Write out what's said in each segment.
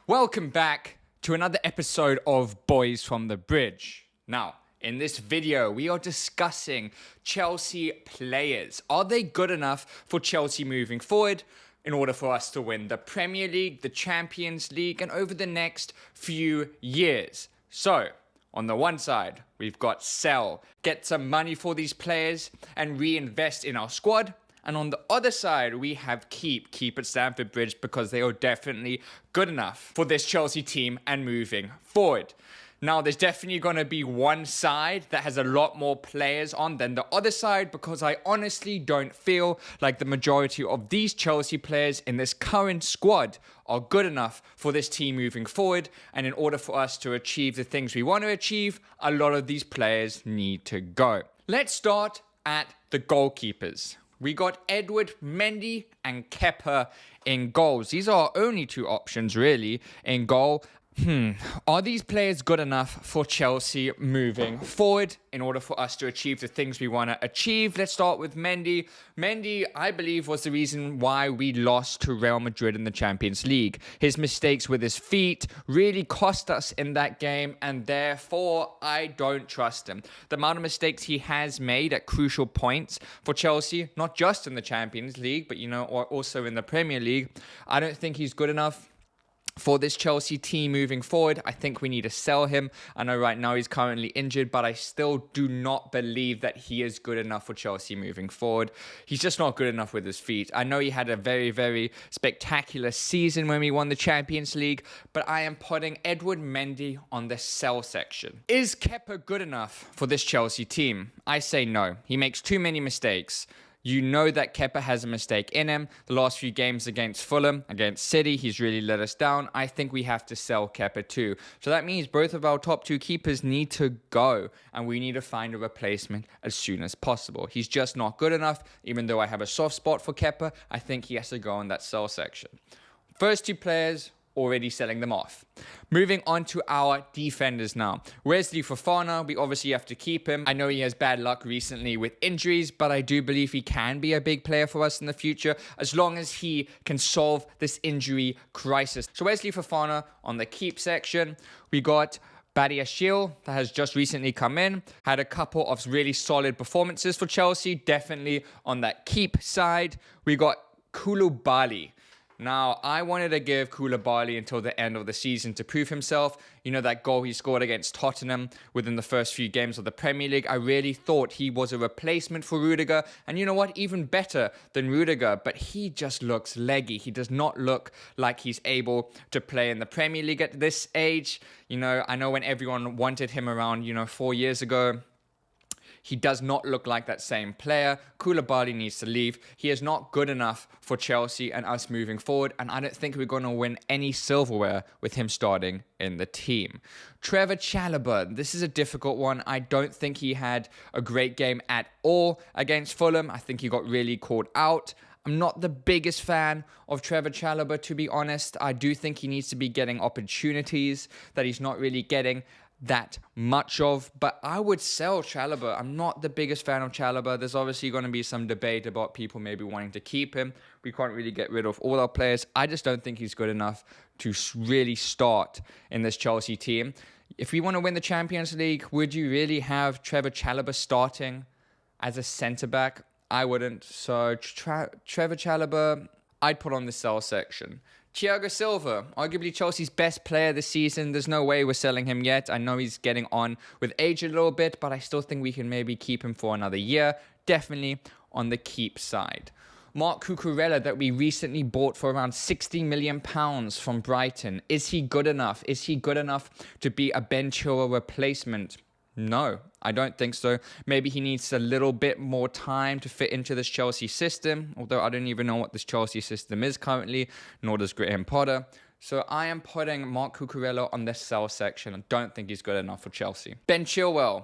Welcome back to another episode of Boys from the Bridge. Now, in this video, we are discussing Chelsea players. Are they good enough for Chelsea moving forward in order for us to win the Premier League, the Champions League, and over the next few years? So, on the one side, we've got sell, get some money for these players and reinvest in our squad. And on the other side, we have keep at Stamford Bridge because they are definitely good enough for this Chelsea team and moving forward. Now, there's definitely going to be one side that has a lot more players on than the other side because I honestly don't feel like the majority of these Chelsea players in this current squad are good enough for this team moving forward. And in order for us to achieve the things we want to achieve, a lot of these players need to go. Let's start at the goalkeepers. We got Edward Mendy and Kepa in goals. These are our only two options really in goal. Are these players good enough for Chelsea moving forward in order for us to achieve the things we want to achieve? Let's start with Mendy. Mendy, I believe, was the reason why we lost to Real Madrid in the Champions League. His mistakes with his feet really cost us in that game, and therefore, I don't trust him. The amount of mistakes he has made at crucial points for Chelsea, not just in the Champions League, but, also in the Premier League, I don't think he's good enough for this Chelsea team moving forward. I think we need to sell him. I know right now he's currently injured, but I still do not believe that he is good enough for Chelsea moving forward. He's just not good enough with his feet. I know he had a very, very spectacular season when we won the Champions League, but I am putting Edward Mendy on the sell section. Is Kepa good enough for this Chelsea team? I say no. He makes too many mistakes. You know that Kepa has a mistake in him. The last few games against Fulham, against City, he's really let us down. I think we have to sell Kepa too. So that means both of our top two keepers need to go, and we need to find a replacement as soon as possible. He's just not good enough. Even though I have a soft spot for Kepa, I think he has to go in that sell section. First two players, already selling them off. Moving on to our defenders now. Wesley Fofana, we obviously have to keep him. I know he has bad luck recently with injuries, but I do believe he can be a big player for us in the future as long as he can solve this injury crisis. So Wesley Fofana on the keep section. We got Badiashile that has just recently come in, had a couple of really solid performances for Chelsea, definitely on that keep side. We got Koulibaly. Now, I wanted to give Koulibaly until the end of the season to prove himself. You know, that goal he scored against Tottenham within the first few games of the Premier League. I really thought he was a replacement for Rudiger. And you know what? Even better than Rudiger. But he just looks leggy. He does not look like he's able to play in the Premier League at this age. You know, I know when everyone wanted him around, 4 years ago, he does not look like that same player. Koulibaly needs to leave. He is not good enough for Chelsea and us moving forward. And I don't think we're going to win any silverware with him starting in the team. Trevor Chalobah. This is a difficult one. I don't think he had a great game at all against Fulham. I think he got really caught out. I'm not the biggest fan of Trevor Chalobah, to be honest. I do think he needs to be getting opportunities that he's not really getting that much of, but I would sell Chalobah. I'm not the biggest fan of Chalobah. There's obviously going to be some debate about people maybe wanting to keep him. We can't really get rid of all our players. I just don't think he's good enough to really start in this Chelsea team. If we want to win the Champions League, would you really have Trevor Chalobah starting as a centre-back? I wouldn't. So Trevor Chalobah, I'd put on the sell section. Thiago Silva, arguably Chelsea's best player this season. There's no way we're selling him yet. I know he's getting on with age a little bit, but I still think we can maybe keep him for another year. Definitely on the keep side. Marc Cucurella that we recently bought for around £60 million from Brighton. Is he good enough? Is he good enough to be a Ben Chilwell replacement? No, I don't think so. Maybe he needs a little bit more time to fit into this Chelsea system, although I don't even know what this Chelsea system is currently, nor does Graham Potter. So I am putting Marc Cucurella on the sell section. I don't think he's good enough for Chelsea. Ben Chilwell.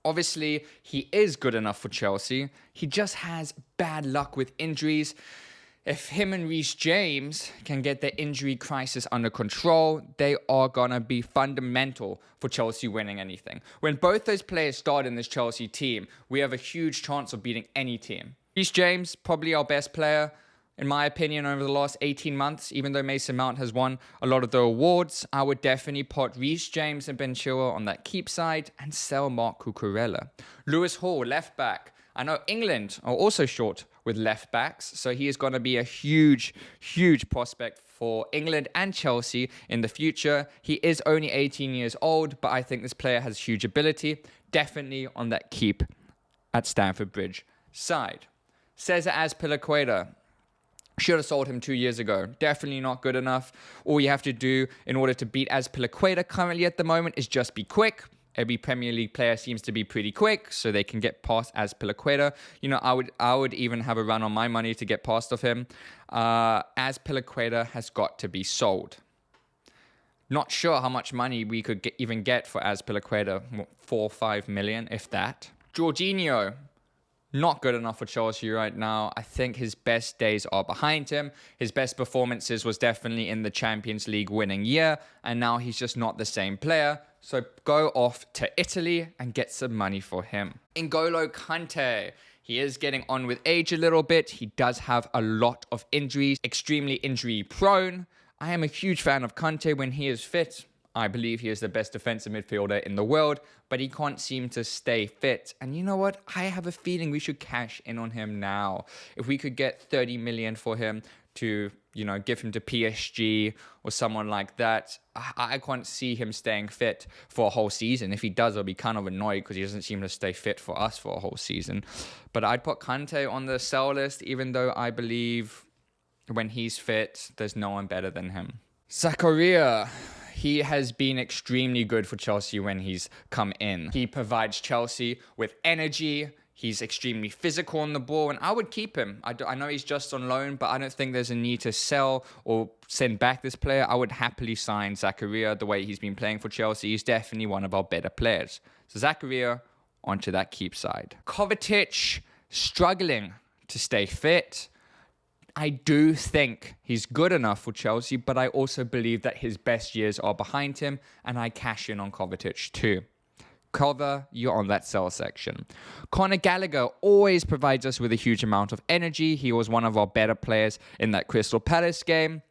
Obviously, he is good enough for Chelsea. He just has bad luck with injuries. If him and Reece James can get their injury crisis under control, they are going to be fundamental for Chelsea winning anything. When both those players start in this Chelsea team, we have a huge chance of beating any team. Reece James, probably our best player. in my opinion, over the last 18 months, even though Mason Mount has won a lot of the awards. I would definitely put Reece James and Ben Chilwell on that keep side and sell Marc Cucurella. Lewis Hall, left back. I know England are also short with left backs, so he is going to be a huge, huge prospect for England and Chelsea in the future. He is only 18 years old, but I think this player has huge ability. Definitely on that keep at Stamford Bridge side. Cesar Azpilicueta. Should have sold him 2 years ago. Definitely not good enough. All you have to do in order to beat Azpilicueta currently at the moment is just be quick. Every Premier League player seems to be pretty quick, so they can get past Azpilicueta. You know, I would even have a run on my money to get past of him. Azpilicueta has got to be sold. Not sure how much money we could even get for Azpilicueta. 4 or 5 million, if that. Jorginho. Not good enough for Chelsea right now. I think his best days are behind him. His best performances was definitely in the Champions League winning year, and now he's just not the same player. So go off to Italy and get some money for him. N'Golo Kante. He is getting on with age a little bit. He does have a lot of injuries, extremely injury prone. I am a huge fan of Kante when he is fit. I believe he is the best defensive midfielder in the world, but he can't seem to stay fit. And you know what? I have a feeling we should cash in on him now. If we could get 30 million for him to, you know, give him to PSG or someone like that, I can't see him staying fit for a whole season. If he does, I'll be kind of annoyed because he doesn't seem to stay fit for us for a whole season. But I'd put Kante on the sell list, even though I believe when he's fit, there's no one better than him. Zakaria. He has been extremely good for Chelsea when he's come in. He provides Chelsea with energy. He's extremely physical on the ball, and I would keep him. I know he's just on loan, but I don't think there's a need to sell or send back this player. I would happily sign Zakaria the way he's been playing for Chelsea. He's definitely one of our better players. So Zakaria onto that keep side. Kovacic struggling to stay fit. I do think he's good enough for Chelsea, but I also believe that his best years are behind him, and I cash in on Kovacic too. Cover, you're on that sell section. Conor Gallagher always provides us with a huge amount of energy. He was one of our better players in that Crystal Palace game.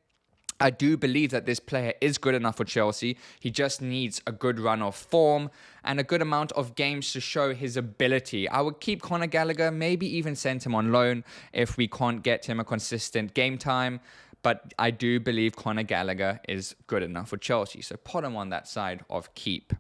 I do believe that this player is good enough for Chelsea. He just needs a good run of form and a good amount of games to show his ability. I would keep Conor Gallagher, maybe even send him on loan if we can't get him a consistent game time. But I do believe Conor Gallagher is good enough for Chelsea. So put him on that side of keep.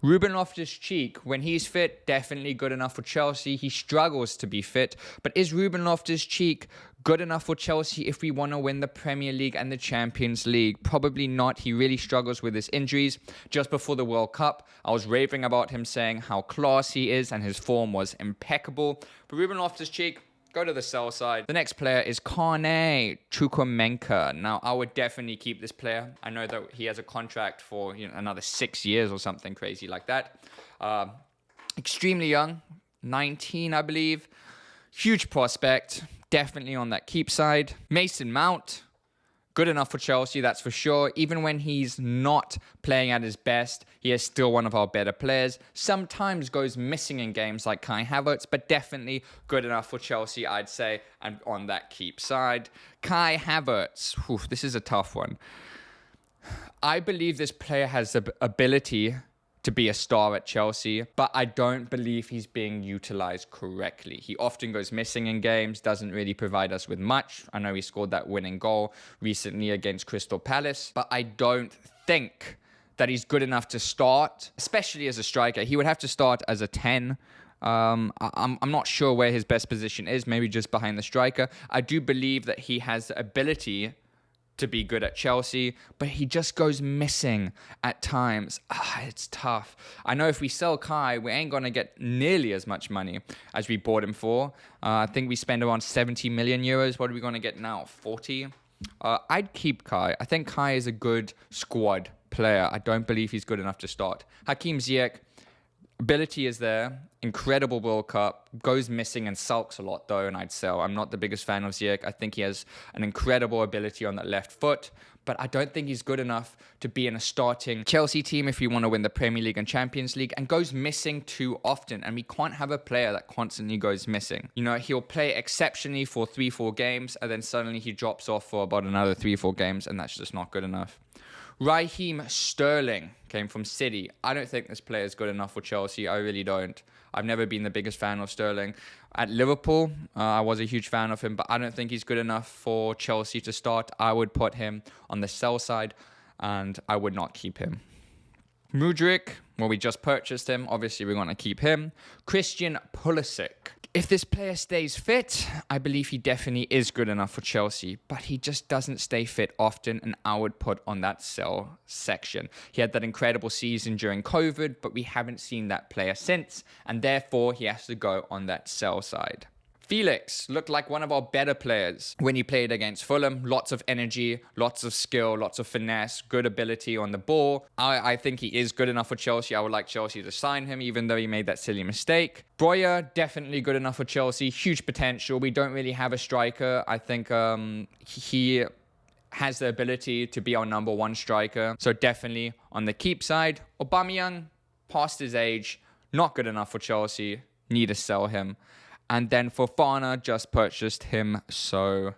Ruben Loftus-Cheek, when he's fit, definitely good enough for Chelsea. He struggles to be fit. But is Ruben Loftus-Cheek good enough for Chelsea if we want to win the Premier League and the Champions League? Probably not. He really struggles with his injuries. Just before the World Cup, I was raving about him, saying how class he is and his form was impeccable. But Ruben Loftus-Cheek, go to the sell side. The next player is Carne Chukwuemeka. Now, I would definitely keep this player. I know that he has a contract for another 6 years or something crazy like that. Extremely young, 19, I believe. Huge prospect. Definitely on that keep side. Mason Mount. Good enough for Chelsea, that's for sure. Even when he's not playing at his best, he is still one of our better players. Sometimes goes missing in games like Kai Havertz, but definitely good enough for Chelsea, I'd say, and on that keep side. Kai Havertz, this is a tough one. I believe this player has the ability to be a star at Chelsea, but I don't believe he's being utilized correctly. He often goes missing in games, doesn't really provide us with much. I know he scored that winning goal recently against Crystal Palace, but I don't think that he's good enough to start, especially as a striker. He would have to start as a 10. I'm not sure where his best position is, maybe just behind the striker. I do believe that he has the ability to be good at Chelsea, but he just goes missing at times. It's tough. I know if we sell Kai, we ain't going to get nearly as much money as we bought him for. I think we spend around 70 million euros. What are we going to get now? 40? I'd keep Kai. I think Kai is a good squad player. I don't believe he's good enough to start. Hakim Ziyech, Ability is there. Incredible World Cup. Goes missing and sulks a lot though, and I'd sell. I'm not the biggest fan of Ziyech. I think he has an incredible ability on that left foot, but I don't think he's good enough to be in a starting Chelsea team if you want to win the Premier League and Champions League, and goes missing too often. And we can't have a player that constantly goes missing. You know, he'll play exceptionally for 3-4 games, and then suddenly he drops off for about another 3-4 games, and that's just not good enough. Raheem Sterling came from City. I don't think this player is good enough for Chelsea. I really don't. I've never been the biggest fan of Sterling. At Liverpool, I was a huge fan of him, but I don't think he's good enough for Chelsea to start. I would put him on the sell side, and I would not keep him. Mudryk, well, we just purchased him. Obviously, we're going to keep him. Christian Pulisic. If this player stays fit, I believe he definitely is good enough for Chelsea, but he just doesn't stay fit often, and I would put on that sell section. He had that incredible season during COVID, but we haven't seen that player since, and therefore he has to go on that sell side. Felix looked like one of our better players when he played against Fulham. Lots of energy, lots of skill, lots of finesse, good ability on the ball. I think he is good enough for Chelsea. I would like Chelsea to sign him, even though he made that silly mistake. Breuer, definitely good enough for Chelsea. Huge potential. We don't really have a striker. I think he has the ability to be our number one striker. So definitely on the keep side. Aubameyang, past his age, not good enough for Chelsea. Need to sell him. And then Fofana, just purchased him, so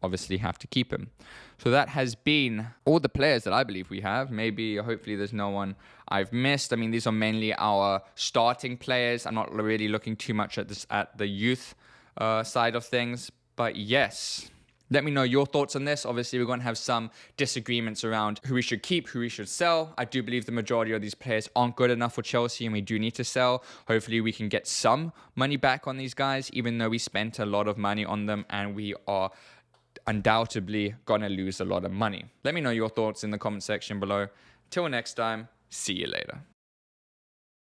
obviously have to keep him. So that has been all the players that I believe we have. Maybe, hopefully there's no one I've missed. I mean, these are mainly our starting players. I'm not really looking too much at the youth side of things. But yes, let me know your thoughts on this. Obviously, we're going to have some disagreements around who we should keep, who we should sell. I do believe the majority of these players aren't good enough for Chelsea, and we do need to sell. Hopefully, we can get some money back on these guys, even though we spent a lot of money on them, and we are undoubtedly going to lose a lot of money. Let me know your thoughts in the comment section below. Till next time, see you later.